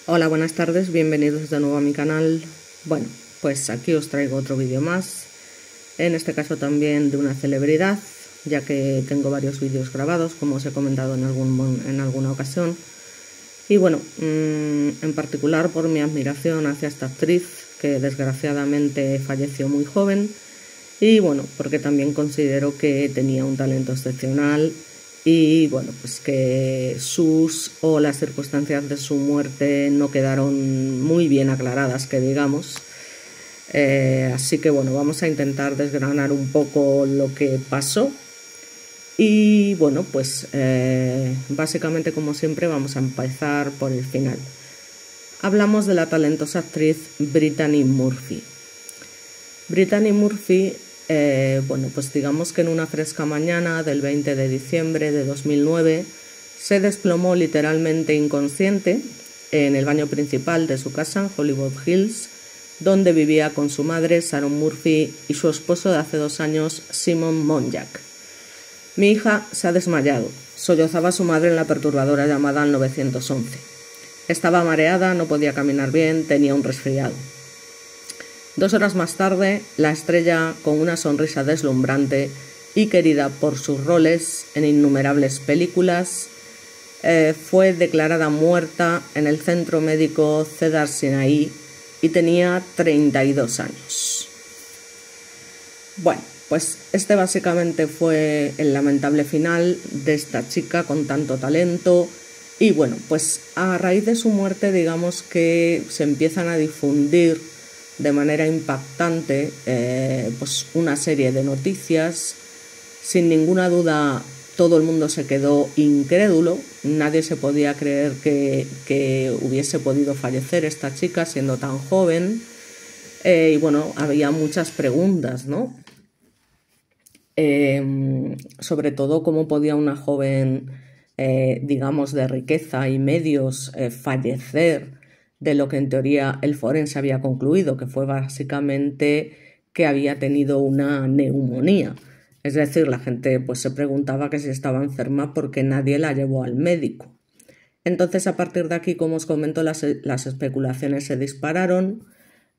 Hola, buenas tardes, bienvenidos de nuevo a mi canal. Bueno, pues aquí os traigo otro vídeo más, en este caso también de una celebridad, ya que tengo varios vídeos grabados, como os he comentado en alguna ocasión. Y bueno, en particular por mi admiración hacia esta actriz, que desgraciadamente falleció muy joven, y bueno, porque también considero que tenía un talento excepcional y bueno, pues que las circunstancias de su muerte no quedaron muy bien aclaradas, que digamos. Así que bueno, vamos a intentar desgranar un poco lo que pasó. Y bueno, pues básicamente, como siempre, vamos a empezar por el final. Hablamos de la talentosa actriz Brittany Murphy. Brittany Murphy, bueno, pues digamos que en una fresca mañana del 20 de diciembre de 2009 se desplomó literalmente inconsciente en el baño principal de su casa en Hollywood Hills, donde vivía con su madre Sharon Murphy y su esposo de hace 2 años, Simon Monjack. Mi hija se ha desmayado, sollozaba su madre en la perturbadora llamada al 911. Estaba mareada, no podía caminar bien, tenía un resfriado. 2 horas más tarde, la estrella, con una sonrisa deslumbrante y querida por sus roles en innumerables películas, fue declarada muerta en el centro médico Cedars-Sinai y tenía 32 años. Bueno, pues este básicamente fue el lamentable final de esta chica con tanto talento. Y bueno, pues a raíz de su muerte, digamos que se empiezan a difundir de manera impactante pues una serie de noticias. Sin ninguna duda, todo el mundo se quedó incrédulo, nadie se podía creer que hubiese podido fallecer esta chica siendo tan joven. Y bueno, había muchas preguntas, ¿no? Sobre todo cómo podía una joven, digamos, de riqueza y medios fallecer de lo que en teoría el forense había concluido, que fue básicamente que había tenido una neumonía. Es decir, la gente pues se preguntaba que si estaba enferma porque nadie la llevó al médico. Entonces, a partir de aquí, como os comento, las especulaciones se dispararon.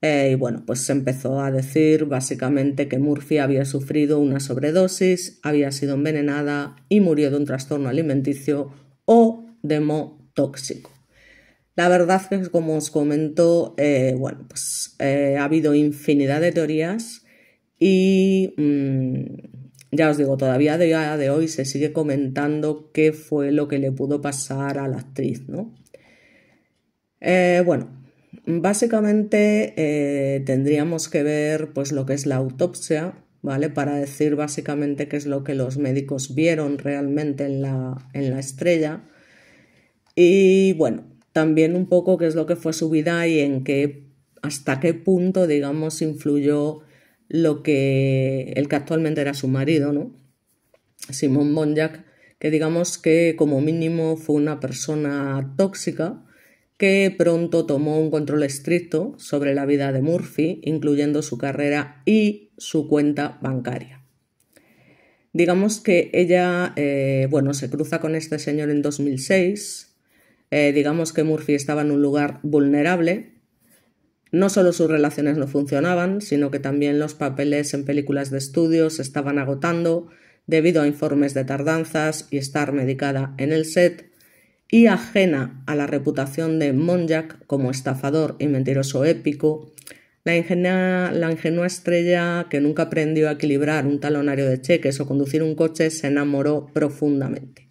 Y bueno, pues se empezó a decir básicamente que Murphy había sufrido una sobredosis, había sido envenenada y murió de un trastorno alimenticio o de moho tóxico. La verdad es que, como os comento, bueno, pues ha habido infinidad de teorías y ya os digo, todavía a día de hoy se sigue comentando qué fue lo que le pudo pasar a la actriz, ¿no? Bueno, básicamente tendríamos que ver pues lo que es la autopsia, ¿vale? Para decir básicamente qué es lo que los médicos vieron realmente en la estrella. Y bueno, también un poco qué es lo que fue su vida y hasta qué punto, digamos, influyó el que actualmente era su marido, ¿no? Simon Monjack, que digamos que como mínimo fue una persona tóxica que pronto tomó un control estricto sobre la vida de Murphy, incluyendo su carrera y su cuenta bancaria. Digamos que ella, bueno, se cruza con este señor en 2006. Digamos que Murphy estaba en un lugar vulnerable. No solo sus relaciones no funcionaban, sino que también los papeles en películas de estudio se estaban agotando debido a informes de tardanzas y estar medicada en el set. Y ajena a la reputación de Monjack como estafador y mentiroso épico, la ingenua estrella, que nunca aprendió a equilibrar un talonario de cheques o conducir un coche, se enamoró profundamente.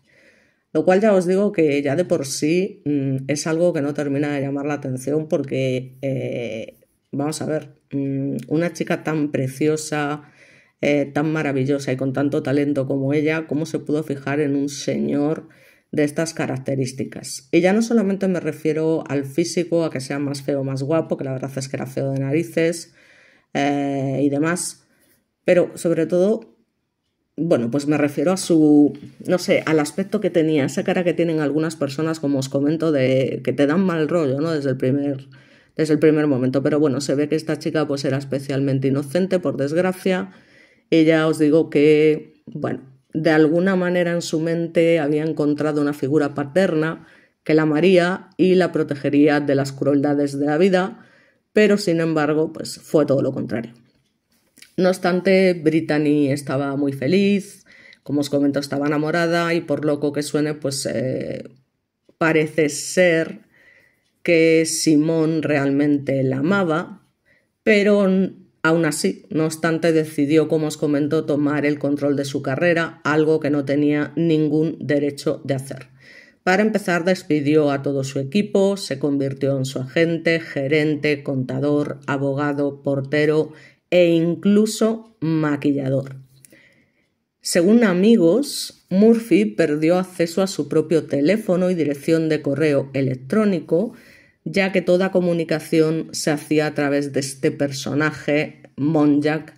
Lo cual ya os digo que ya de por sí es algo que no termina de llamar la atención porque, vamos a ver, una chica tan preciosa, tan maravillosa y con tanto talento como ella, ¿cómo se pudo fijar en un señor de estas características? Y ya no solamente me refiero al físico, a que sea más feo o más guapo, que la verdad es que era feo de narices y demás, pero sobre todo, bueno, pues me refiero a no sé, al aspecto que tenía, esa cara que tienen algunas personas, como os comento, de que te dan mal rollo, ¿no? Desde el primer momento. Pero bueno, se ve que esta chica pues era especialmente inocente, por desgracia. Y ya os digo que, bueno, de alguna manera en su mente había encontrado una figura paterna que la amaría y la protegería de las crueldades de la vida, pero sin embargo, pues fue todo lo contrario. No obstante, Brittany estaba muy feliz, como os comento, estaba enamorada y por loco que suene, pues parece ser que Simone realmente la amaba, pero aún así, no obstante, decidió, como os comento, tomar el control de su carrera, algo que no tenía ningún derecho de hacer. Para empezar, despidió a todo su equipo, se convirtió en su agente, gerente, contador, abogado, portero e incluso maquillador. Según amigos, Murphy perdió acceso a su propio teléfono y dirección de correo electrónico, ya que toda comunicación se hacía a través de este personaje, Monjak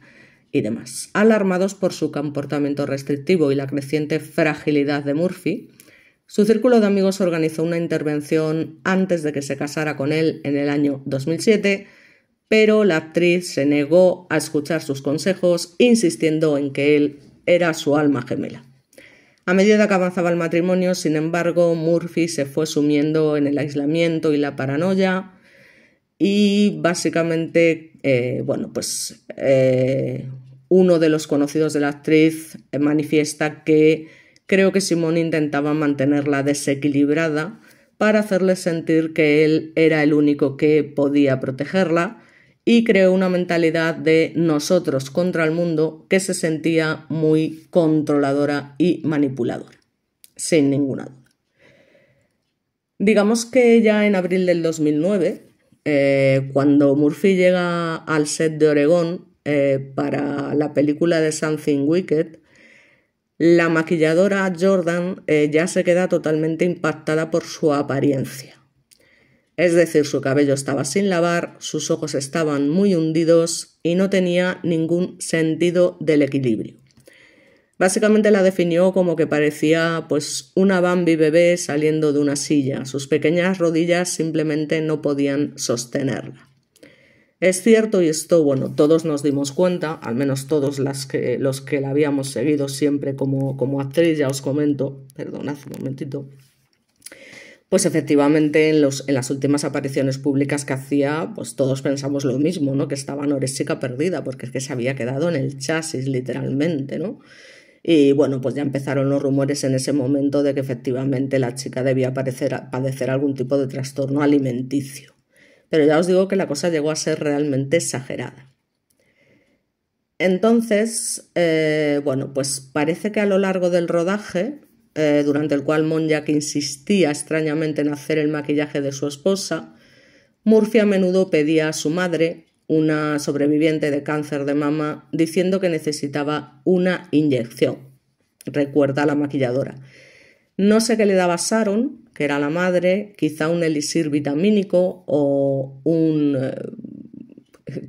y demás. Alarmados por su comportamiento restrictivo y la creciente fragilidad de Murphy, su círculo de amigos organizó una intervención antes de que se casara con él en el año 2007, pero la actriz se negó a escuchar sus consejos, insistiendo en que él era su alma gemela. A medida que avanzaba el matrimonio, sin embargo, Murphy se fue sumiendo en el aislamiento y la paranoia y básicamente, uno de los conocidos de la actriz manifiesta que creo que Simone intentaba mantenerla desequilibrada para hacerle sentir que él era el único que podía protegerla y creó una mentalidad de nosotros contra el mundo que se sentía muy controladora y manipuladora, sin ninguna duda. Digamos que ya en abril del 2009, cuando Murphy llega al set de Oregón para la película de Something Wicked, la maquilladora Jordan ya se queda totalmente impactada por su apariencia. Es decir, su cabello estaba sin lavar, sus ojos estaban muy hundidos y no tenía ningún sentido del equilibrio. Básicamente la definió como que parecía pues una Bambi bebé saliendo de una silla. Sus pequeñas rodillas simplemente no podían sostenerla. Es cierto, y esto, bueno, todos nos dimos cuenta, al menos todos los que la habíamos seguido siempre como actriz, ya os comento, perdonad un momentito. Pues efectivamente en las últimas apariciones públicas que hacía, pues todos pensamos lo mismo, ¿no? Que estaba anoréxica perdida, porque es que se había quedado en el chasis literalmente, ¿no? Y bueno, pues ya empezaron los rumores en ese momento de que efectivamente la chica debía padecer algún tipo de trastorno alimenticio. Pero ya os digo que la cosa llegó a ser realmente exagerada. Entonces, pues parece que a lo largo del rodaje, durante el cual Monjak insistía extrañamente en hacer el maquillaje de su esposa, Murphy a menudo pedía a su madre, una sobreviviente de cáncer de mama, diciendo que necesitaba una inyección. Recuerda a la maquilladora. No sé qué le daba Sharon, que era la madre, quizá un elixir vitamínico o un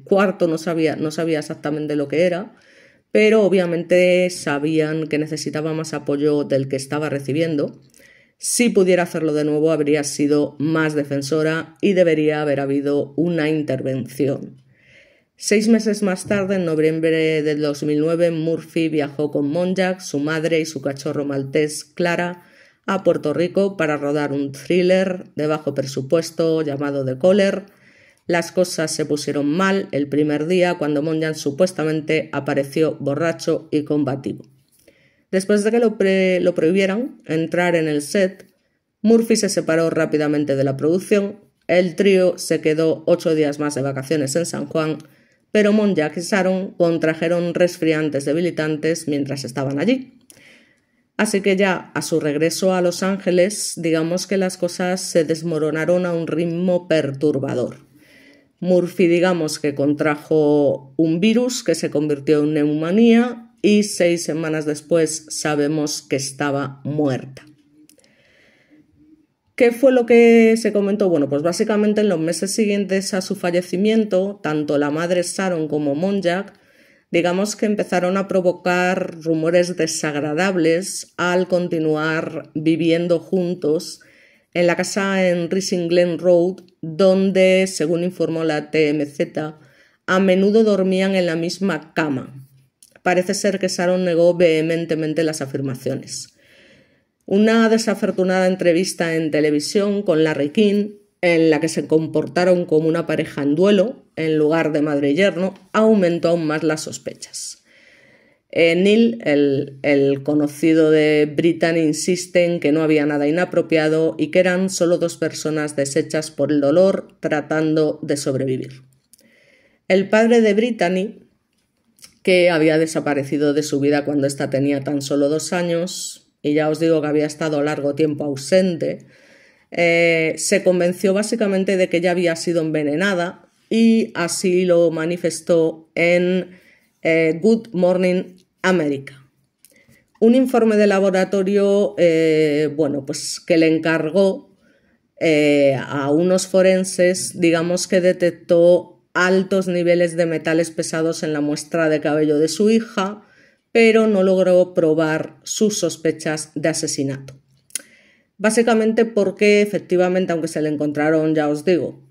cuarto, no sabía exactamente lo que era, pero obviamente sabían que necesitaba más apoyo del que estaba recibiendo. Si pudiera hacerlo de nuevo, habría sido más defensora y debería haber habido una intervención. 6 meses más tarde, en noviembre del 2009, Murphy viajó con Monjak, su madre y su cachorro maltés Clara a Puerto Rico para rodar un thriller de bajo presupuesto llamado The Caller. Las cosas se pusieron mal el primer día cuando Monjak supuestamente apareció borracho y combativo. Después de que lo prohibieran entrar en el set, Murphy se separó rápidamente de la producción. El trío se quedó 8 días más de vacaciones en San Juan, pero Monjak y Sharon contrajeron resfriantes debilitantes mientras estaban allí. Así que ya a su regreso a Los Ángeles, digamos que las cosas se desmoronaron a un ritmo perturbador. Murphy, digamos que contrajo un virus que se convirtió en neumonía y 6 semanas después sabemos que estaba muerta. ¿Qué fue lo que se comentó? Bueno, pues básicamente en los meses siguientes a su fallecimiento, tanto la madre Sharon como Monjak, digamos que empezaron a provocar rumores desagradables al continuar viviendo juntos en la casa en Rising Glen Road, donde, según informó la TMZ, a menudo dormían en la misma cama. Parece ser que Sharon negó vehementemente las afirmaciones. Una desafortunada entrevista en televisión con Larry King, en la que se comportaron como una pareja en duelo, en lugar de madre y yerno, aumentó aún más las sospechas. Neil, el conocido de Brittany, insiste en que no había nada inapropiado y que eran solo dos personas deshechas por el dolor tratando de sobrevivir. El padre de Brittany, que había desaparecido de su vida cuando ésta tenía tan solo 2 años, y ya os digo que había estado largo tiempo ausente, se convenció básicamente de que ella había sido envenenada y así lo manifestó en Good Morning America. Un informe de laboratorio pues que le encargó a unos forenses, digamos, que detectó altos niveles de metales pesados en la muestra de cabello de su hija, pero no logró probar sus sospechas de asesinato. Básicamente porque efectivamente, aunque se le encontraron, ya os digo,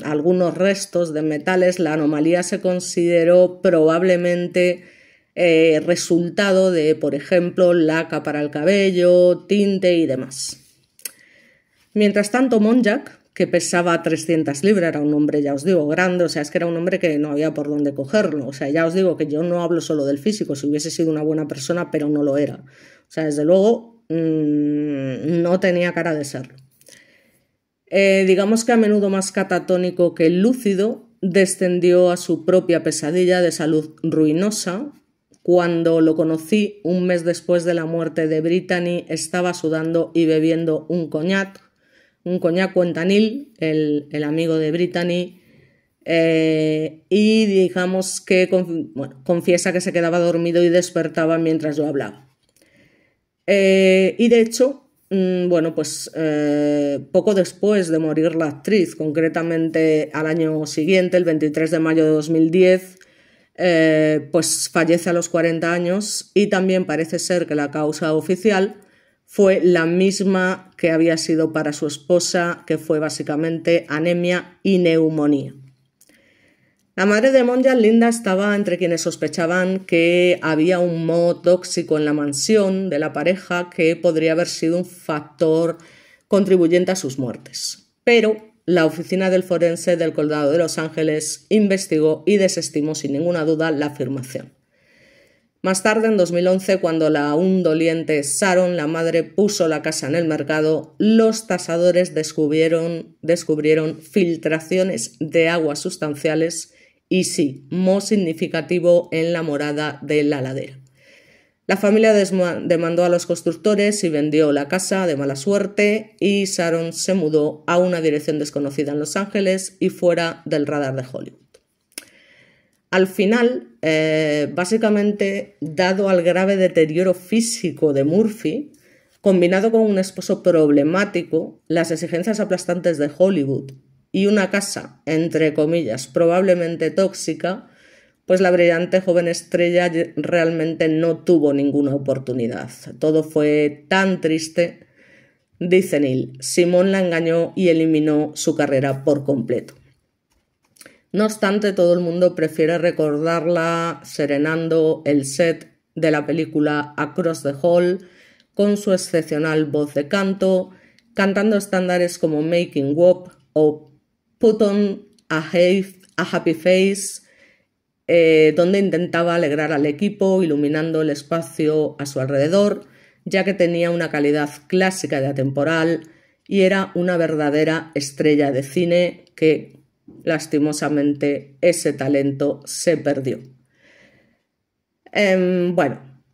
algunos restos de metales, la anomalía se consideró probablemente resultado de, por ejemplo, laca para el cabello, tinte y demás. Mientras tanto, Monjak, que pesaba 300 libras, era un hombre, ya os digo, grande, o sea, es que era un hombre que no había por dónde cogerlo, o sea, ya os digo que yo no hablo solo del físico, si hubiese sido una buena persona, pero no lo era, o sea, desde luego no tenía cara de serlo. Digamos que a menudo más catatónico que lúcido, descendió a su propia pesadilla de salud ruinosa. Cuando lo conocí, un mes después de la muerte de Brittany, estaba sudando y bebiendo un coñac cuenta Neil, el amigo de Brittany, y digamos que confiesa que se quedaba dormido y despertaba mientras yo hablaba. Y de hecho, poco después de morir la actriz, concretamente al año siguiente, el 23 de mayo de 2010, pues fallece a los 40 años y también parece ser que la causa oficial fue la misma que había sido para su esposa, que fue básicamente anemia y neumonía. La madre de Monjak, Linda, estaba entre quienes sospechaban que había un moho tóxico en la mansión de la pareja que podría haber sido un factor contribuyente a sus muertes. Pero la oficina del forense del condado de Los Ángeles investigó y desestimó sin ninguna duda la afirmación. Más tarde, en 2011, cuando la aún doliente Sharon, la madre, puso la casa en el mercado, los tasadores descubrieron filtraciones de aguas sustanciales y sí, moho significativo en la morada de la ladera. La familia demandó a los constructores y vendió la casa de mala suerte y Sharon se mudó a una dirección desconocida en Los Ángeles y fuera del radar de Hollywood. Al final, básicamente, dado al grave deterioro físico de Murphy, combinado con un esposo problemático, las exigencias aplastantes de Hollywood y una casa, entre comillas, probablemente tóxica, pues la brillante joven estrella realmente no tuvo ninguna oportunidad. Todo fue tan triste, dice Neil. Simone la engañó y eliminó su carrera por completo. No obstante, todo el mundo prefiere recordarla serenando el set de la película Across the Hall con su excepcional voz de canto, cantando estándares como Making Wop o Put on a Happy Face, donde intentaba alegrar al equipo, iluminando el espacio a su alrededor, ya que tenía una calidad clásica y atemporal y era una verdadera estrella de cine que, lastimosamente, ese talento se perdió.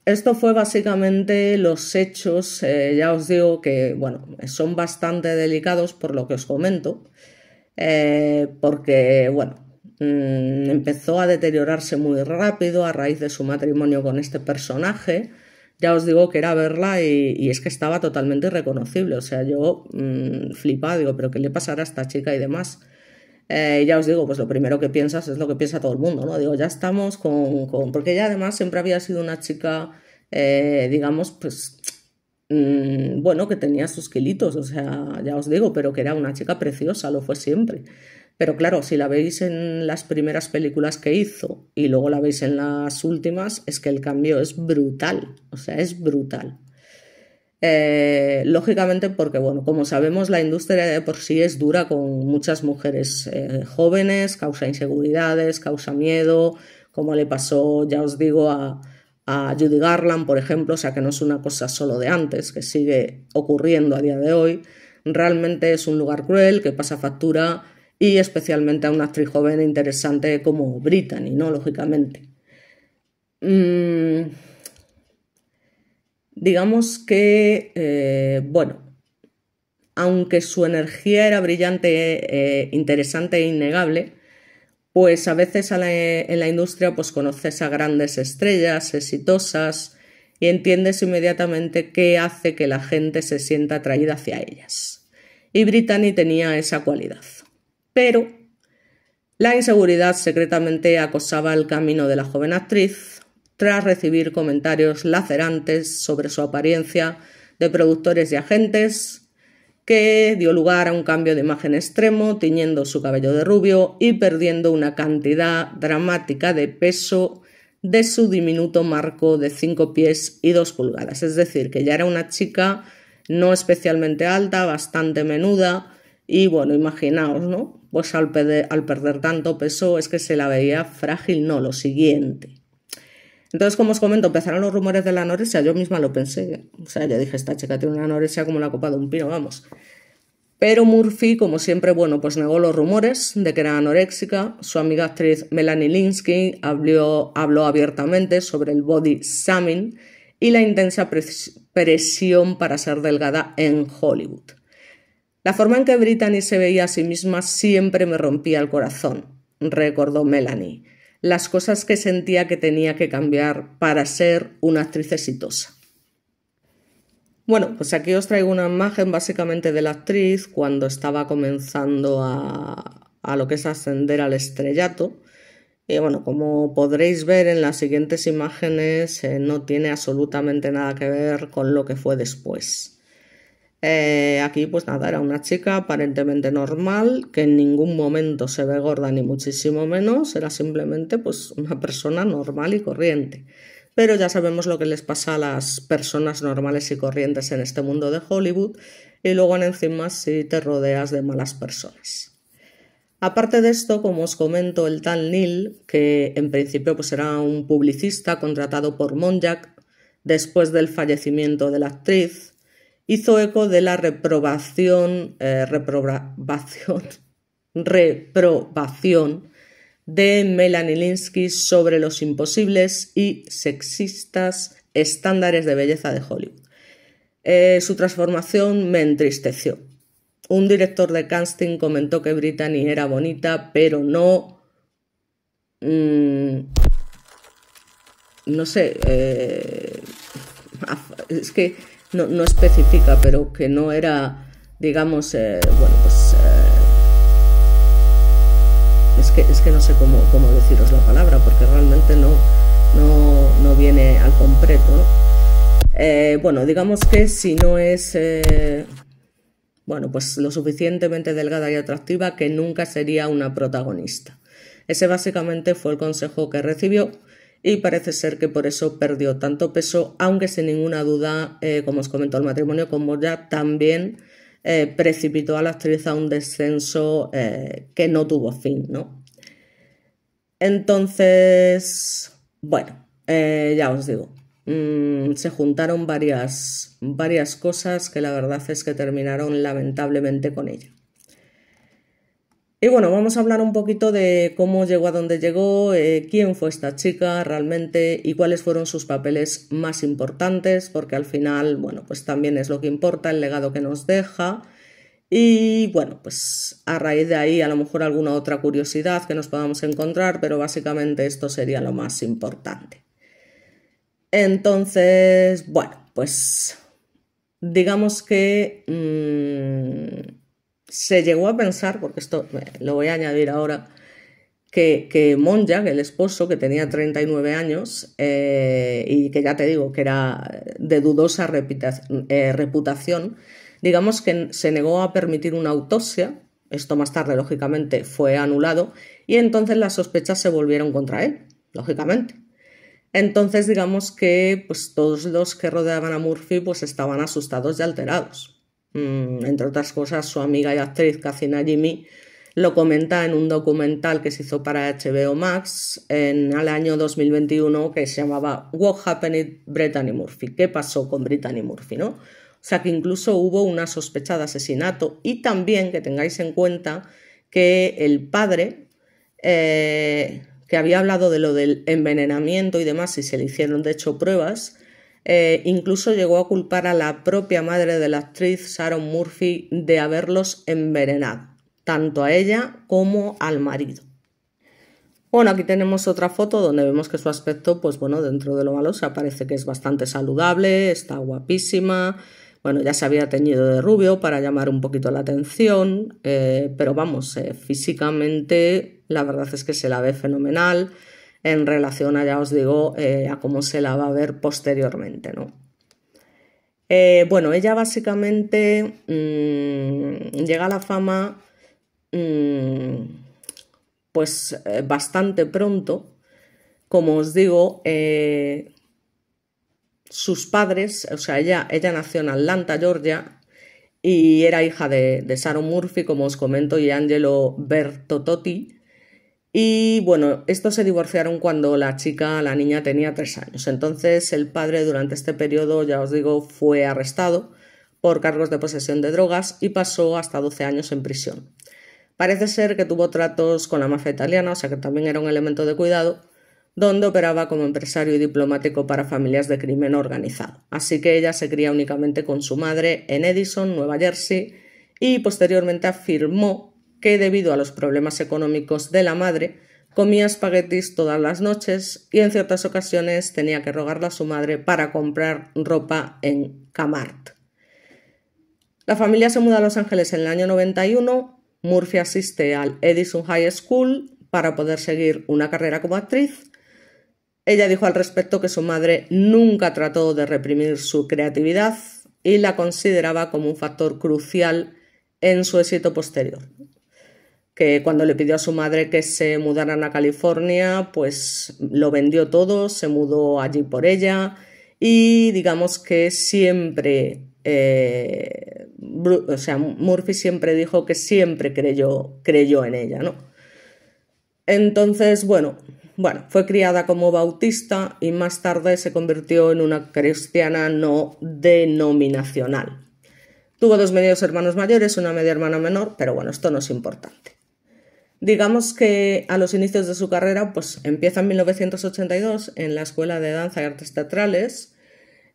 Esto fue básicamente los hechos. Ya os digo que son bastante delicados por lo que os comento, porque empezó a deteriorarse muy rápido a raíz de su matrimonio con este personaje. Ya os digo que era verla y es que estaba totalmente irreconocible. O sea, yo flipaba, digo, ¿pero qué le pasará a esta chica y demás? Ya os digo, pues lo primero que piensas es lo que piensa todo el mundo, ¿no? Digo, ya estamos porque ella además siempre había sido una chica, digamos, pues, que tenía sus kilitos, o sea, ya os digo, pero que era una chica preciosa, lo fue siempre. Pero claro, si la veis en las primeras películas que hizo y luego la veis en las últimas, es que el cambio es brutal, o sea, es brutal. Lógicamente porque, bueno, como sabemos, la industria de por sí es dura con muchas mujeres jóvenes, causa inseguridades, causa miedo, como le pasó, ya os digo, a Judy Garland, por ejemplo, o sea que no es una cosa solo de antes, que sigue ocurriendo a día de hoy. Realmente es un lugar cruel que pasa factura y especialmente a una actriz joven e interesante como Brittany, ¿no? Lógicamente. Digamos que, bueno, aunque su energía era brillante, interesante e innegable, pues a veces en la industria pues conoces a grandes estrellas exitosas y entiendes inmediatamente qué hace que la gente se sienta atraída hacia ellas. Y Brittany tenía esa cualidad. Pero la inseguridad secretamente acosaba el camino de la joven actriz tras recibir comentarios lacerantes sobre su apariencia de productores y agentes, que dio lugar a un cambio de imagen extremo, tiñendo su cabello de rubio y perdiendo una cantidad dramática de peso de su diminuto marco de 5 pies y 2 pulgadas. Es decir, que ya era una chica no especialmente alta, bastante menuda y, bueno, imaginaos, ¿no? Pues al perder tanto peso es que se la veía frágil, no, lo siguiente. Entonces, como os comento, empezaron los rumores de la anorexia, yo misma lo pensé, o sea, yo dije, esta chica tiene una anorexia como la copa de un pino, vamos. Pero Murphy, como siempre, bueno, pues negó los rumores de que era anoréxica. Su amiga actriz Melanie Lynskey habló abiertamente sobre el body shaming y la intensa presión para ser delgada en Hollywood. La forma en que Brittany se veía a sí misma siempre me rompía el corazón, recordó Melanie. Las cosas que sentía que tenía que cambiar para ser una actriz exitosa. Bueno, pues aquí os traigo una imagen básicamente de la actriz cuando estaba comenzando a lo que es ascender al estrellato. Y bueno, como podréis ver en las siguientes imágenes, no tiene absolutamente nada que ver con lo que fue después. Aquí pues nada, era una chica aparentemente normal, que en ningún momento se ve gorda ni muchísimo menos, era simplemente pues una persona normal y corriente. Pero ya sabemos lo que les pasa a las personas normales y corrientes en este mundo de Hollywood y luego encima si te rodeas de malas personas. Aparte de esto, como os comento, el tal Neil, que en principio pues era un publicista contratado por Monjack después del fallecimiento de la actriz, hizo eco de la reprobación de Melanie Lynskey sobre los imposibles y sexistas estándares de belleza de Hollywood. Su transformación me entristeció. Un director de casting comentó que Brittany era bonita, pero no... no sé... es que no especifica, pero que no era, digamos, bueno, pues... es que no sé cómo deciros la palabra, porque realmente no viene al completo, ¿no? Bueno, digamos que si no es... bueno, pues lo suficientemente delgada y atractiva, que nunca sería una protagonista. Ese básicamente fue el consejo que recibió y parece ser que por eso perdió tanto peso, aunque sin ninguna duda, como os comentó, el matrimonio con Monjack también precipitó a la actriz a un descenso que no tuvo fin, ¿no? Entonces, bueno, ya os digo. Se juntaron varias cosas que la verdad es que terminaron lamentablemente con ella. Y bueno, vamos a hablar un poquito de cómo llegó a donde llegó, quién fue esta chica realmente y cuáles fueron sus papeles más importantes, porque al final, bueno, pues también es lo que importa, el legado que nos deja. Y bueno, pues a raíz de ahí a lo mejor alguna otra curiosidad que nos podamos encontrar, pero básicamente esto sería lo más importante. Entonces, bueno, pues digamos que se llegó a pensar, porque esto lo voy a añadir ahora, que Monjack, el esposo, que tenía 39 años y que ya te digo que era de dudosa reputación, digamos que se negó a permitir una autopsia. Esto más tarde, lógicamente, fue anulado y entonces las sospechas se volvieron contra él, lógicamente. Entonces, digamos que pues, todos los que rodeaban a Murphy pues, estaban asustados y alterados. Entre otras cosas, su amiga y actriz Kathy Najimy lo comenta en un documental que se hizo para HBO Max en el año 2021 que se llamaba What Happened Brittany Murphy? ¿Qué pasó con Brittany Murphy? ¿No? O sea que incluso hubo una sospecha de asesinato y también que tengáis en cuenta que el padre, que había hablado de lo del envenenamiento y demás y se le hicieron de hecho pruebas, incluso llegó a culpar a la propia madre de la actriz Sharon Murphy de haberlos envenenado, tanto a ella como al marido. Bueno, aquí tenemos otra foto donde vemos que su aspecto, pues bueno, dentro de lo malo, se parece que es bastante saludable, está guapísima. Bueno, ya se había teñido de rubio para llamar un poquito la atención, pero vamos, físicamente la verdad es que se la ve fenomenal en relación a, ya os digo, a cómo se la va a ver posteriormente, ¿no? Bueno, ella básicamente llega a la fama pues bastante pronto. Como os digo, sus padres, o sea, ella nació en Atlanta, Georgia, y era hija de Sharon Murphy, como os comento, y Angelo Bertolotti. Y bueno, estos se divorciaron cuando la niña tenía 3 años. Entonces el padre durante este periodo, ya os digo, fue arrestado por cargos de posesión de drogas y pasó hasta 12 años en prisión. Parece ser que tuvo tratos con la mafia italiana, o sea que también era un elemento de cuidado, donde operaba como empresario y diplomático para familias de crimen organizado. Así que ella se cría únicamente con su madre en Edison, Nueva Jersey, y posteriormente afirmó que debido a los problemas económicos de la madre, comía espaguetis todas las noches y en ciertas ocasiones tenía que rogarle a su madre para comprar ropa en Kmart. La familia se muda a Los Ángeles en el año 91, Murphy asiste al Edison High School para poder seguir una carrera como actriz. Ella dijo al respecto que su madre nunca trató de reprimir su creatividad y la consideraba como un factor crucial en su éxito posterior. Que cuando le pidió a su madre que se mudaran a California, pues lo vendió todo, se mudó allí por ella y digamos que siempre, Murphy siempre dijo que siempre creyó en ella, ¿no? Entonces, bueno, fue criada como bautista y más tarde se convirtió en una cristiana no denominacional. Tuvo 2 medios hermanos mayores, una media hermana menor, pero bueno, esto no es importante. Digamos que a los inicios de su carrera, pues empieza en 1982 en la Escuela de Danza y Artes Teatrales.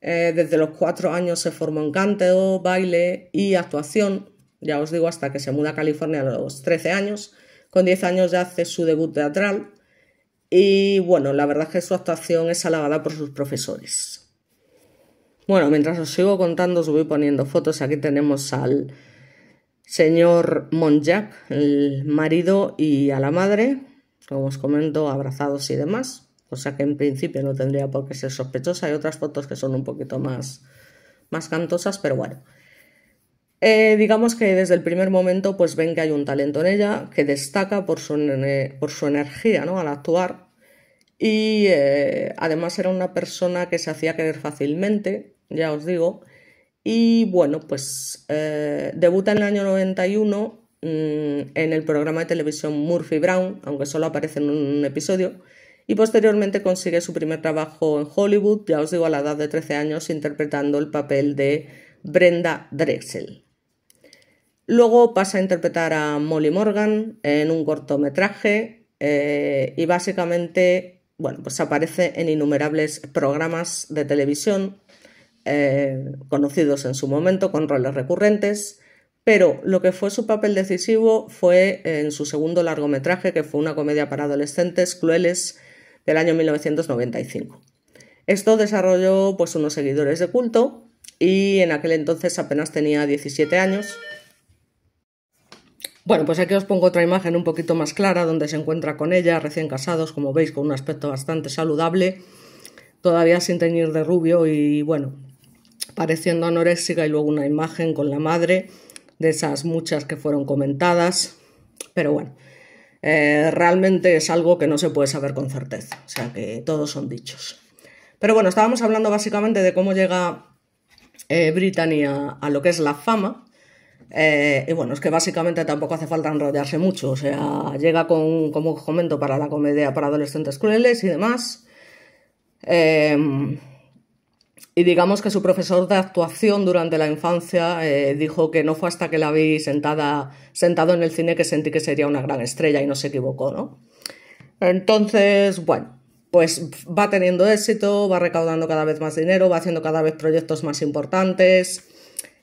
Desde los 4 años se formó en canto, baile y actuación, ya os digo, hasta que se muda a California a los 13 años. Con 10 años ya hace su debut teatral y bueno, la verdad es que su actuación es alabada por sus profesores. Bueno, mientras os sigo contando os voy poniendo fotos. Aquí tenemos al señor Monjack, el marido, y a la madre, como os comento, abrazados y demás, cosa que en principio no tendría por qué ser sospechosa. Hay otras fotos que son un poquito más cantosas, pero bueno. Digamos que desde el primer momento pues ven que hay un talento en ella que destaca por su energía, ¿no?, al actuar y además era una persona que se hacía querer fácilmente, ya os digo, y bueno, pues debuta en el año 91 en el programa de televisión Murphy Brown, aunque solo aparece en un episodio, y posteriormente consigue su primer trabajo en Hollywood, ya os digo, a la edad de 13 años, interpretando el papel de Brenda Drexel. Luego pasa a interpretar a Molly Morgan en un cortometraje y básicamente, bueno, pues aparece en innumerables programas de televisión conocidos en su momento con roles recurrentes, pero lo que fue su papel decisivo fue en su segundo largometraje, que fue una comedia para adolescentes, Crueles, del año 1995. Esto desarrolló pues unos seguidores de culto y en aquel entonces apenas tenía 17 años. Bueno, pues aquí os pongo otra imagen un poquito más clara donde se encuentra con ella, recién casados, como veis, con un aspecto bastante saludable, todavía sin teñir de rubio y bueno, pareciendo anoréxica, y luego una imagen con la madre, de esas muchas que fueron comentadas, pero bueno, realmente es algo que no se puede saber con certeza, o sea que todos son dichos. Pero bueno, estábamos hablando básicamente de cómo llega Brittany a lo que es la fama. Y bueno, es que básicamente tampoco hace falta enrollarse mucho. O sea, llega con, como comento, para la comedia para adolescentes crueles y demás. Y digamos que su profesor de actuación durante la infancia dijo que no fue hasta que la vi sentado en el cine que sentí que sería una gran estrella, y no se equivocó, ¿no? Entonces, bueno, pues va teniendo éxito, va recaudando cada vez más dinero, va haciendo cada vez proyectos más importantes.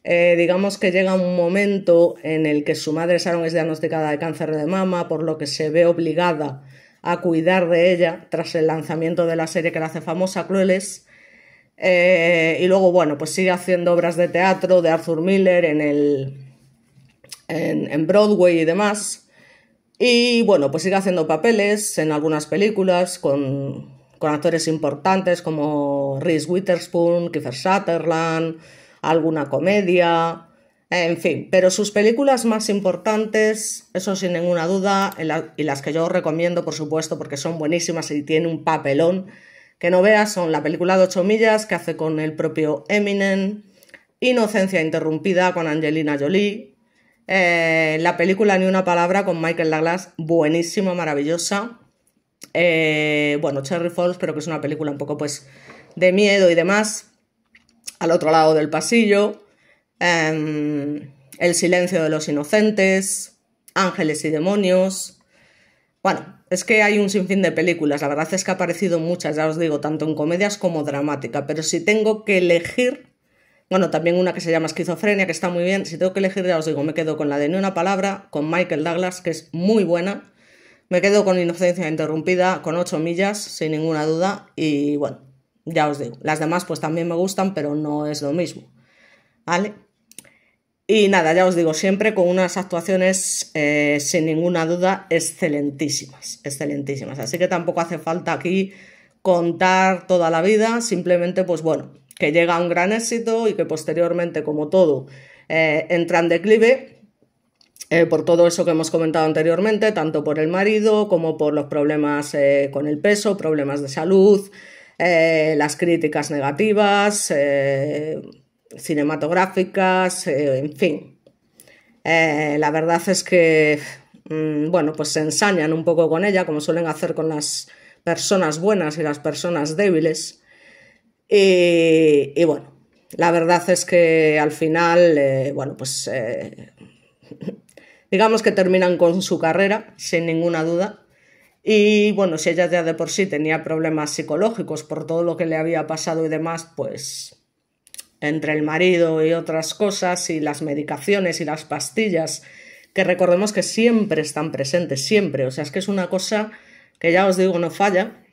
Digamos que llega un momento en el que su madre Sharon es diagnosticada de cáncer de mama, por lo que se ve obligada a cuidar de ella tras el lanzamiento de la serie que la hace famosa, Crueles. Y luego, bueno, pues sigue haciendo obras de teatro de Arthur Miller en Broadway y demás. Y bueno, pues sigue haciendo papeles en algunas películas con actores importantes como Reese Witherspoon, Kiefer Sutherland, alguna comedia, en fin. Pero sus películas más importantes, eso sin ninguna duda, y las que yo recomiendo, por supuesto, porque son buenísimas y tiene un papelón que no veas, son la película de 8 millas que hace con el propio Eminem, Inocencia interrumpida con Angelina Jolie, la película Ni una palabra con Michael Douglas, buenísima, maravillosa. Bueno, Cherry Falls, pero que es una película un poco pues de miedo y demás. Al otro lado del pasillo, El silencio de los inocentes, Ángeles y demonios. Bueno, es que hay un sinfín de películas, la verdad es que ha aparecido muchas, ya os digo, tanto en comedias como dramática, pero si tengo que elegir, bueno, también una que se llama Esquizofrenia, que está muy bien, si tengo que elegir, ya os digo, me quedo con la de Ni una palabra, con Michael Douglas, que es muy buena, me quedo con Inocencia interrumpida, con 8 millas, sin ninguna duda, y bueno, ya os digo, las demás pues también me gustan, pero no es lo mismo, ¿vale? Y nada, ya os digo, siempre con unas actuaciones sin ninguna duda excelentísimas, excelentísimas. Así que tampoco hace falta aquí contar toda la vida, simplemente pues bueno, que llega a un gran éxito y que posteriormente, como todo, entra en declive por todo eso que hemos comentado anteriormente, tanto por el marido como por los problemas con el peso, problemas de salud, las críticas negativas, cinematográficas, en fin. La verdad es que, bueno, pues se ensañan un poco con ella, como suelen hacer con las personas buenas y las personas débiles. Y bueno, la verdad es que al final, bueno, pues digamos que terminan con su carrera, sin ninguna duda. Y bueno, si ella ya de por sí tenía problemas psicológicos por todo lo que le había pasado y demás, pues entre el marido y otras cosas y las medicaciones y las pastillas, que recordemos que siempre están presentes, siempre, o sea, es que es una cosa que ya os digo no falla.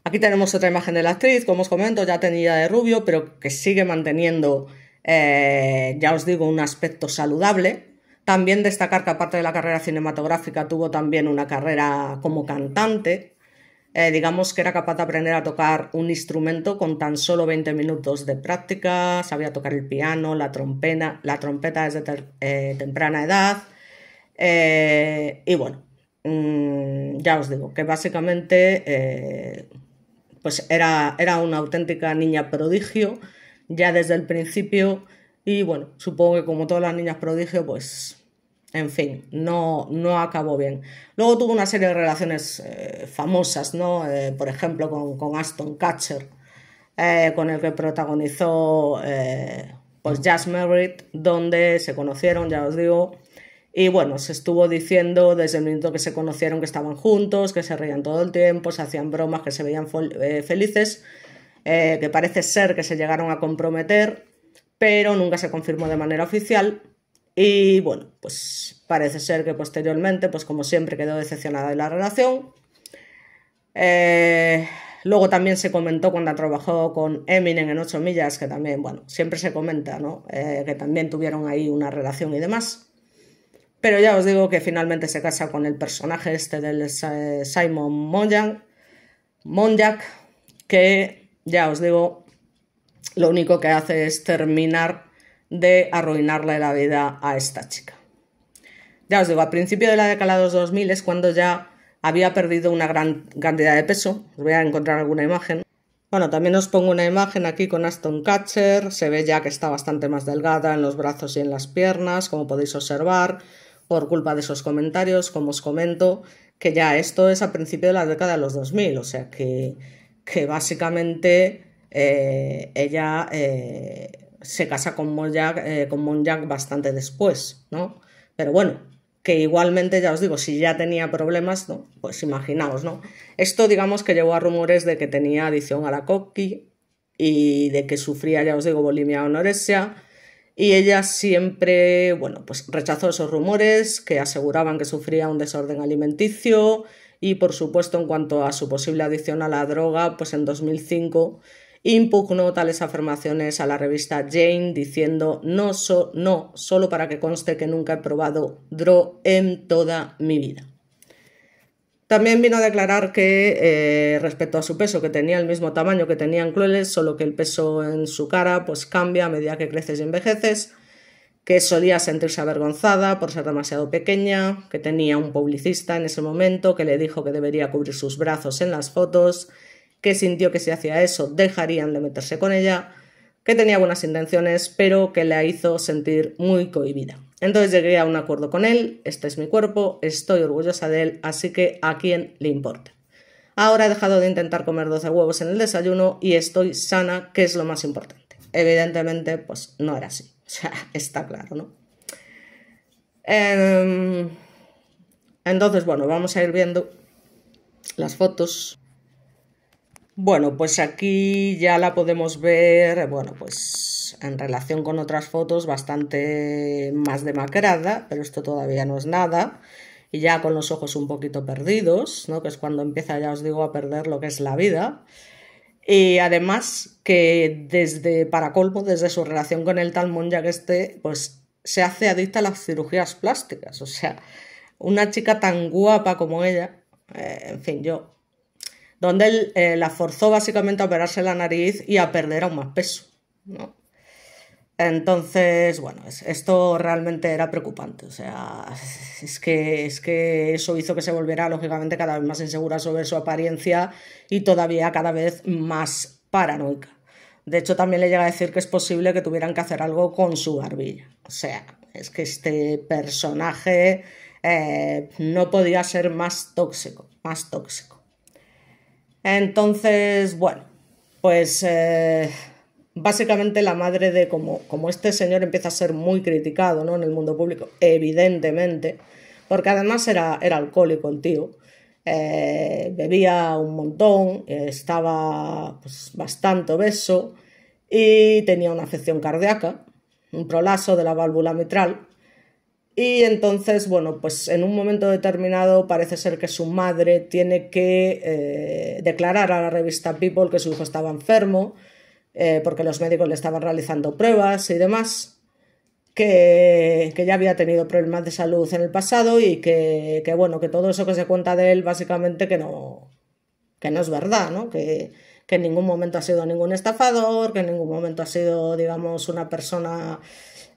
Aquí tenemos otra imagen de la actriz, como os comento, ya tenida de rubio, pero que sigue manteniendo, ya os digo, un aspecto saludable. También destacar que aparte de la carrera cinematográfica tuvo también una carrera como cantante. Digamos que era capaz de aprender a tocar un instrumento con tan solo 20 minutos de práctica, sabía tocar el piano, la trompeta desde temprana edad. Y bueno, ya os digo que básicamente pues era una auténtica niña prodigio ya desde el principio. Y bueno, supongo que como todas las niñas prodigio, pues en fin, no acabó bien. Luego tuvo una serie de relaciones famosas, ¿no? Por ejemplo, con Ashton Kutcher, con el que protagonizó pues Just Married, donde se conocieron, ya os digo. Y bueno, se estuvo diciendo desde el minuto que se conocieron que estaban juntos, que se reían todo el tiempo, se hacían bromas, que se veían felices, que parece ser que se llegaron a comprometer, pero nunca se confirmó de manera oficial. Y bueno, pues parece ser que posteriormente, pues como siempre, quedó decepcionada de la relación. Luego también se comentó cuando trabajó con Eminem en 8 millas, que también, bueno, siempre se comenta, ¿no? Que también tuvieron ahí una relación y demás. Pero ya os digo que finalmente se casa con el personaje este del Simon Monjack, que ya os digo, lo único que hace es terminar de arruinarle la vida a esta chica. Ya os digo, a principio de la década de los 2000 es cuando ya había perdido una gran cantidad de peso. Os voy a encontrar alguna imagen. Bueno, también os pongo una imagen aquí con Ashton Kutcher, se ve ya que está bastante más delgada en los brazos y en las piernas, como podéis observar, por culpa de esos comentarios, como os comento, que ya esto es a principio de la década de los 2000, o sea que básicamente ella se casa con Monjak bastante después, ¿no? Pero bueno, que igualmente, ya os digo, si ya tenía problemas, ¿no? Pues imaginaos, ¿no? Esto, digamos, que llevó a rumores de que tenía adicción a la coqui y de que sufría, ya os digo, bulimia o anorexia. Y ella siempre, bueno, pues rechazó esos rumores que aseguraban que sufría un desorden alimenticio y, por supuesto, en cuanto a su posible adicción a la droga, pues en 2005 impugnó tales afirmaciones a la revista Jane diciendo no, solo para que conste que nunca he probado dro en toda mi vida. También vino a declarar que respecto a su peso, que tenía el mismo tamaño que tenían Clueless, solo que el peso en su cara pues cambia a medida que creces y envejeces, que solía sentirse avergonzada por ser demasiado pequeña, que tenía un publicista en ese momento que le dijo que debería cubrir sus brazos en las fotos, que sintió que si hacía eso dejarían de meterse con ella, que tenía buenas intenciones, pero que la hizo sentir muy cohibida. Entonces llegué a un acuerdo con él, este es mi cuerpo, estoy orgullosa de él, así que ¿a quién le importa? Ahora he dejado de intentar comer 12 huevos en el desayuno y estoy sana, que es lo más importante. Evidentemente, pues no era así, o sea, está claro, ¿no? Entonces, bueno, vamos a ir viendo las fotos. Bueno, pues aquí ya la podemos ver, bueno, pues en relación con otras fotos bastante más demacrada, pero esto todavía no es nada, y ya con los ojos un poquito perdidos, ¿no? Que es cuando empieza, ya os digo, a perder lo que es la vida. Y además que para colmo, desde su relación con el tal Monjak pues se hace adicta a las cirugías plásticas, o sea, una chica tan guapa como ella, en fin, donde él la forzó básicamente a operarse la nariz y a perder aún más peso, ¿no? Entonces, bueno, esto realmente era preocupante, o sea, es que eso hizo que se volviera lógicamente cada vez más insegura sobre su apariencia y todavía cada vez más paranoica. De hecho, también le llega a decir que es posible que tuvieran que hacer algo con su barbilla. O sea, es que este personaje no podía ser más tóxico, más tóxico. Entonces, bueno, pues básicamente la madre de como este señor empieza a ser muy criticado, ¿no? En el mundo público, evidentemente, porque además era alcohólico el tío, bebía un montón, estaba pues, bastante obeso y tenía una afección cardíaca, un prolazo de la válvula mitral. Y entonces, bueno, pues en un momento determinado parece ser que su madre tiene que declarar a la revista People que su hijo estaba enfermo, porque los médicos le estaban realizando pruebas y demás, que ya había tenido problemas de salud en el pasado y bueno, que todo eso que se cuenta de él básicamente que no es verdad, ¿no? Que en ningún momento ha sido ningún estafador, que en ningún momento ha sido, digamos, una persona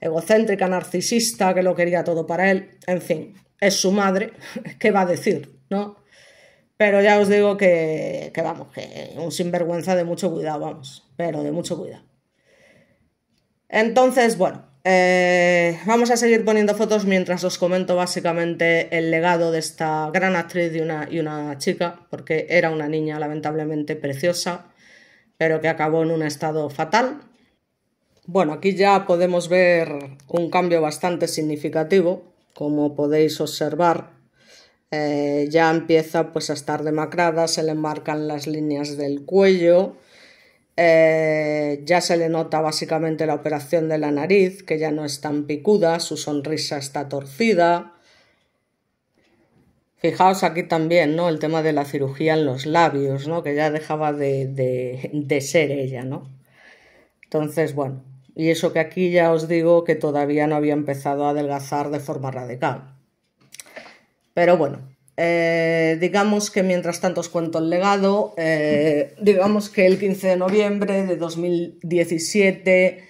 egocéntrica, narcisista, que lo quería todo para él. En fin, es su madre, ¿qué va a decir, no? Pero ya os digo que vamos, que un sinvergüenza de mucho cuidado, vamos, pero de mucho cuidado. Entonces, bueno, vamos a seguir poniendo fotos mientras os comento básicamente el legado de esta gran actriz y una chica, porque era una niña lamentablemente preciosa, pero que acabó en un estado fatal. Bueno, aquí ya podemos ver un cambio bastante significativo, como podéis observar. Ya empieza pues a estar demacrada, se le marcan las líneas del cuello, ya se le nota básicamente la operación de la nariz, que ya no es tan picuda, su sonrisa está torcida. Fijaos aquí también, ¿no? El tema de la cirugía en los labios, ¿no? Que ya dejaba de ser ella, ¿no? Entonces, bueno, y eso que aquí ya os digo que todavía no había empezado a adelgazar de forma radical. Pero bueno, digamos que mientras tanto os cuento el legado. Digamos que el 15 de noviembre de 2017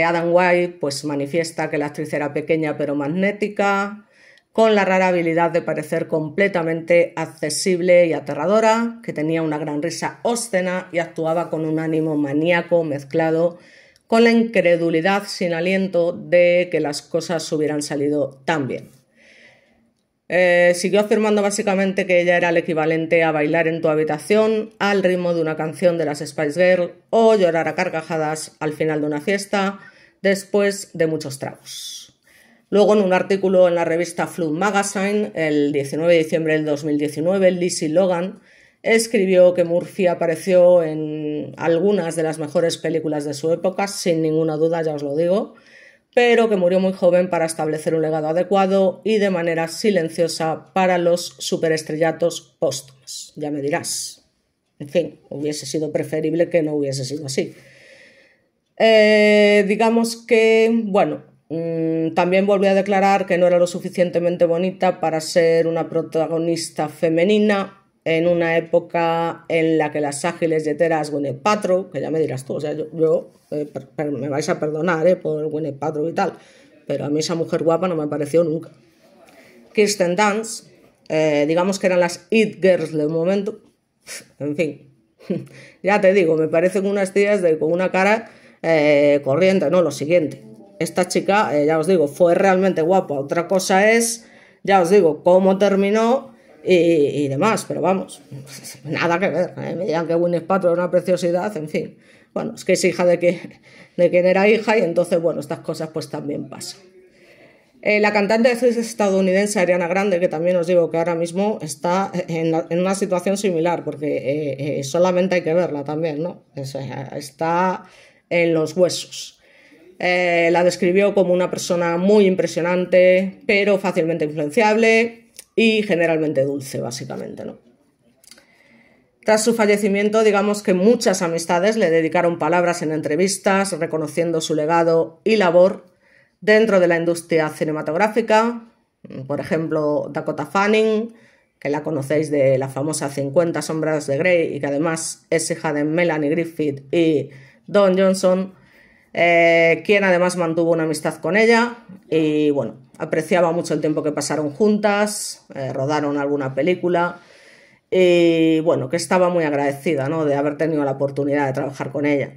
Adam White pues manifiesta que la actriz era pequeña pero magnética, con la rara habilidad de parecer completamente accesible y aterradora, que tenía una gran risa obscena y actuaba con un ánimo maníaco mezclado con la incredulidad sin aliento de que las cosas hubieran salido tan bien. Siguió afirmando básicamente que ella era el equivalente a bailar en tu habitación al ritmo de una canción de las Spice Girls o llorar a carcajadas al final de una fiesta después de muchos tragos. Luego, en un artículo en la revista Flood Magazine, el 19 de diciembre del 2019, Lizzie Logan escribió que Murphy apareció en algunas de las mejores películas de su época, sin ninguna duda, ya os lo digo, pero que murió muy joven para establecer un legado adecuado y de manera silenciosa para los superestrellatos póstumos. Ya me dirás. En fin, hubiese sido preferible que no hubiese sido así. Digamos que, bueno, también volvió a declarar que no era lo suficientemente bonita para ser una protagonista femenina en una época en la que las ágiles y heteras Gwyneth Paltrow, que ya me dirás tú, o sea, yo me vais a perdonar por Gwyneth Paltrow y tal, pero a mí esa mujer guapa no me pareció nunca. Kirsten Dunst, digamos que eran las it girls del momento, en fin, ya te digo, me parecen unas tías con una cara corriente, no, lo siguiente. Esta chica, ya os digo, fue realmente guapa. Otra cosa es, ya os digo, cómo terminó y demás, pero vamos, nada que ver. Me digan que Gwyneth Paltrow era una preciosidad, en fin. Bueno, es que es hija de quien era hija y entonces, bueno, estas cosas pues también pasan. La cantante estadounidense Ariana Grande, que también os digo que ahora mismo está en una situación similar, porque solamente hay que verla también, ¿no? Está en los huesos. La describió como una persona muy impresionante, pero fácilmente influenciable y generalmente dulce, básicamente, ¿no? Tras su fallecimiento, digamos que muchas amistades le dedicaron palabras en entrevistas, reconociendo su legado y labor dentro de la industria cinematográfica. Por ejemplo, Dakota Fanning, que la conocéis de la famosa 50 sombras de Grey y que además es hija de Melanie Griffith y Don Johnson, quien además mantuvo una amistad con ella y bueno, apreciaba mucho el tiempo que pasaron juntas, rodaron alguna película y bueno, que estaba muy agradecida, ¿no?, de haber tenido la oportunidad de trabajar con ella.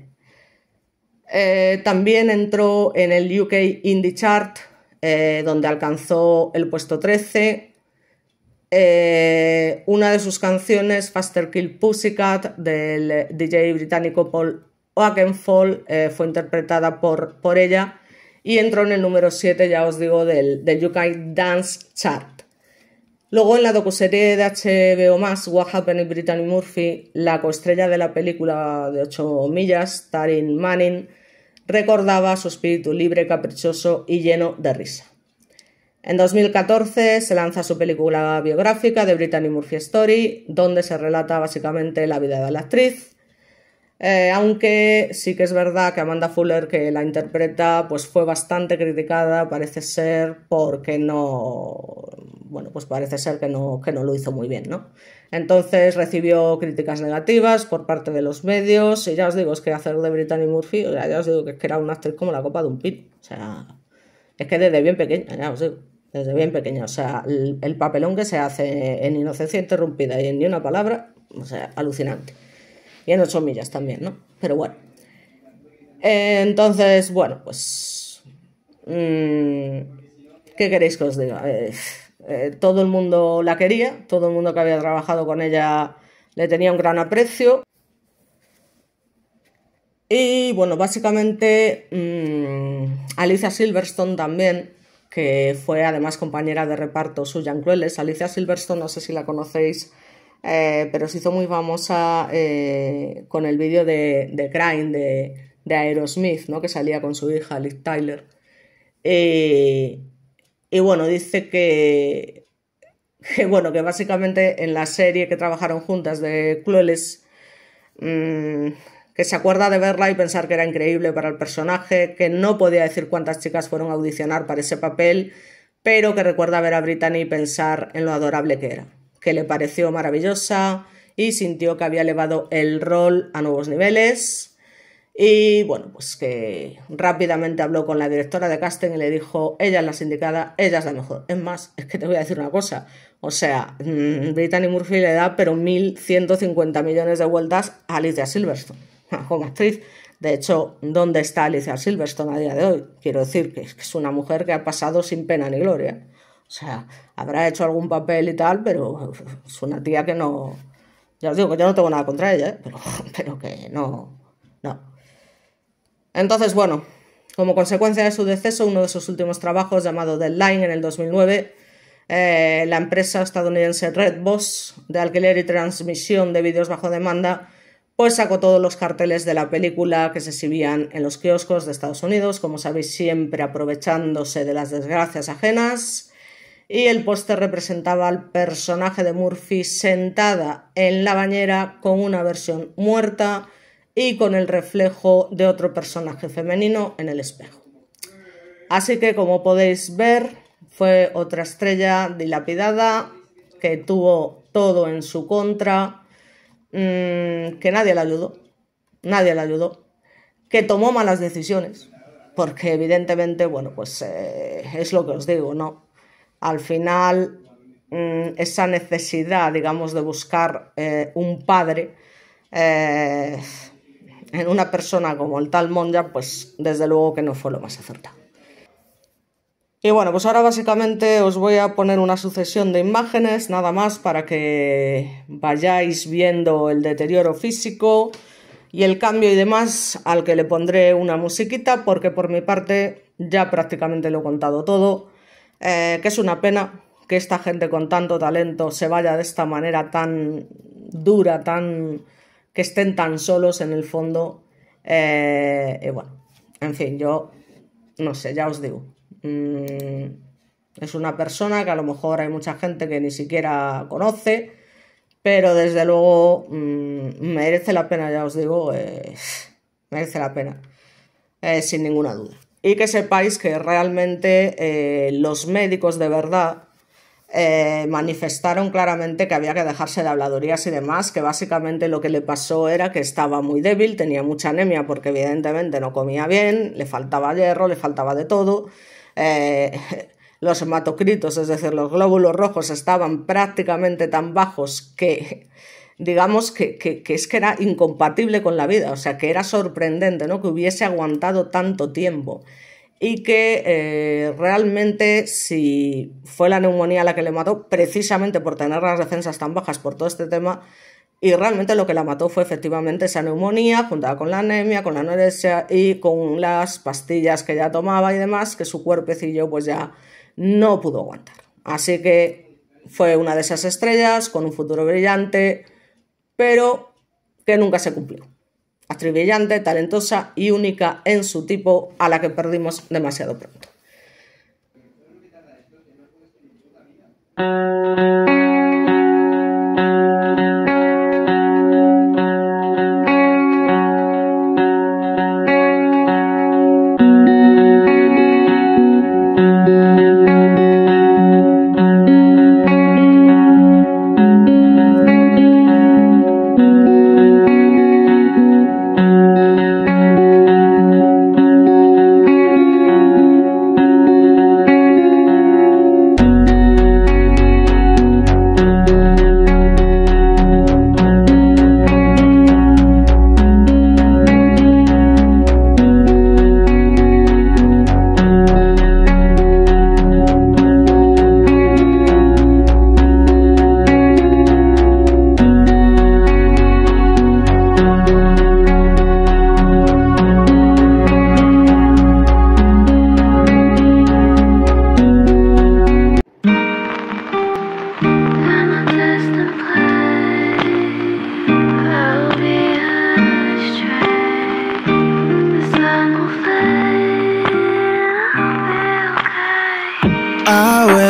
También entró en el UK Indie Chart, donde alcanzó el puesto 13. Una de sus canciones, Faster Kill Pussycat, del DJ británico Paul Oakenfold, fue interpretada por ella y entró en el número 7, ya os digo, del UK Dance Chart. Luego, en la docuserie de HBO+, What Happened in Brittany Murphy, la coestrella de la película de 8 millas, Taryn Manning, recordaba su espíritu libre, caprichoso y lleno de risa. En 2014 se lanza su película biográfica de Brittany Murphy Story, donde se relata básicamente la vida de la actriz, aunque sí que es verdad que Amanda Fuller, que la interpreta, pues fue bastante criticada, parece ser, porque no, bueno, pues parece ser que no lo hizo muy bien, ¿no? Entonces recibió críticas negativas por parte de los medios y ya os digo, es que hacer de Brittany Murphy, o sea, ya os digo que es que era una actriz como la copa de un pino, o sea, es que desde bien pequeña, ya os digo, desde bien pequeña, o sea, el papelón que se hace en Inocencia Interrumpida y en Ni una palabra, o sea, alucinante. Y en 8 millas también, ¿no? Pero bueno. Entonces, bueno, pues ¿qué queréis que os diga? Todo el mundo la quería, todo el mundo que había trabajado con ella le tenía un gran aprecio. Y bueno, básicamente Alicia Silverstone también, que fue además compañera de reparto suya en Crueles. Alicia Silverstone, no sé si la conocéis, pero se hizo muy famosa con el vídeo de Crying de Aerosmith, ¿no?, que salía con su hija Liv Tyler. Y bueno, dice que bueno, que básicamente en la serie que trabajaron juntas de Clueless, que se acuerda de verla y pensar que era increíble para el personaje, que no podía decir cuántas chicas fueron a audicionar para ese papel, pero que recuerda ver a Brittany y pensar en lo adorable que era, que le pareció maravillosa y sintió que había elevado el rol a nuevos niveles. Y bueno, pues que rápidamente habló con la directora de casting y le dijo, ella es la indicada, ella es la mejor. Es más, es que te voy a decir una cosa, o sea, Brittany Murphy le da pero 1.150 millones de vueltas a Alicia Silverstone como actriz. De hecho, ¿dónde está Alicia Silverstone a día de hoy? Quiero decir que es una mujer que ha pasado sin pena ni gloria. O sea, habrá hecho algún papel y tal, pero es una tía que no... Ya os digo que yo no tengo nada contra ella, pero que no... No. Entonces, bueno, como consecuencia de su deceso, uno de sus últimos trabajos, llamado Deadline, en el 2009, la empresa estadounidense Redbox, de alquiler y transmisión de vídeos bajo demanda, pues sacó todos los carteles de la película que se exhibían en los kioscos de Estados Unidos, como sabéis, siempre aprovechándose de las desgracias ajenas. Y el póster representaba al personaje de Murphy sentada en la bañera con una versión muerta y con el reflejo de otro personaje femenino en el espejo. Así que, como podéis ver, fue otra estrella dilapidada que tuvo todo en su contra, que nadie la ayudó, que tomó malas decisiones, porque evidentemente, bueno, pues es lo que os digo, ¿no? Al final, esa necesidad, digamos, de buscar un padre en una persona como el tal Monja, pues desde luego que no fue lo más acertado. Y bueno, pues ahora básicamente os voy a poner una sucesión de imágenes, nada más, para que vayáis viendo el deterioro físico y el cambio y demás, al que le pondré una musiquita, porque por mi parte ya prácticamente lo he contado todo, que es una pena que esta gente con tanto talento se vaya de esta manera tan dura, que estén tan solos en el fondo. Y bueno, en fin, yo no sé, ya os digo. Es una persona que a lo mejor hay mucha gente que ni siquiera conoce, pero desde luego merece la pena, ya os digo, merece la pena, sin ninguna duda. Y que sepáis que realmente los médicos de verdad manifestaron claramente que había que dejarse de habladurías y demás, que básicamente lo que le pasó era que estaba muy débil, tenía mucha anemia porque evidentemente no comía bien, le faltaba hierro, le faltaba de todo. Los hematocritos, es decir, los glóbulos rojos, estaban prácticamente tan bajos que, digamos, que es que era incompatible con la vida, o sea, que era sorprendente, ¿no?, que hubiese aguantado tanto tiempo. Y que realmente, si fue la neumonía la que le mató, precisamente por tener las defensas tan bajas por todo este tema, y realmente lo que la mató fue efectivamente esa neumonía, juntada con la anemia, con la anorexia y con las pastillas que ya tomaba y demás, que su cuerpecillo pues ya no pudo aguantar. Así que fue una de esas estrellas con un futuro brillante, pero que nunca se cumplió. Actriz brillante, talentosa y única en su tipo, a la que perdimos demasiado pronto.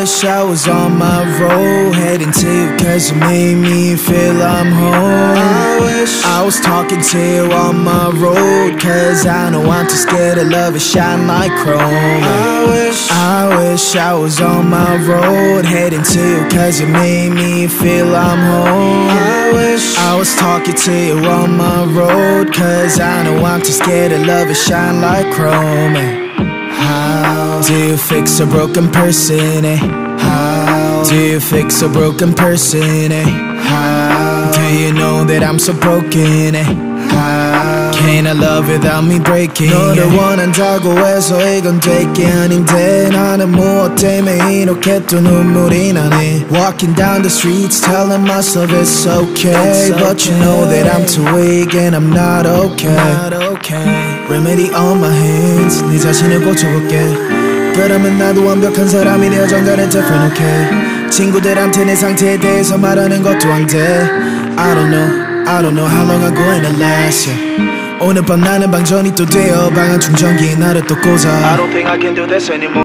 wish I was on my road, heading to you cause you made me feel I'm home. I wish I was talking to you on my road, cause I know I'm too scared to love it shine like chrome. I wish I was on my road, heading to you cause you made me feel I'm home. I wish I was talking to you on my road, cause I know I'm too scared to love it shine like chrome. How do you fix a broken person, eh? How do you fix a broken person, eh? How do you know that I'm so broken, eh? How can I love without me breaking? 너를 원한다고 해서 이건 될 게 아닌데 나는 무엇 때문에 이렇게 또 눈물이 나네. Walking down the streets telling myself it's okay, but you know that I'm too weak and I'm not okay. Remedy on my hands, 네 자신을 고쳐볼게. 그러면 나도 완벽한 사람이 되어 정갈한 different, okay. 친구들한테 내 상태에 대해서 말하는 것도 안 돼. I don't know how long I'm going to last, yeah. 오늘 밤 나는 방전이 또 되어 방한 충전기에 나를 또 꽂아. I don't think I can do this anymore.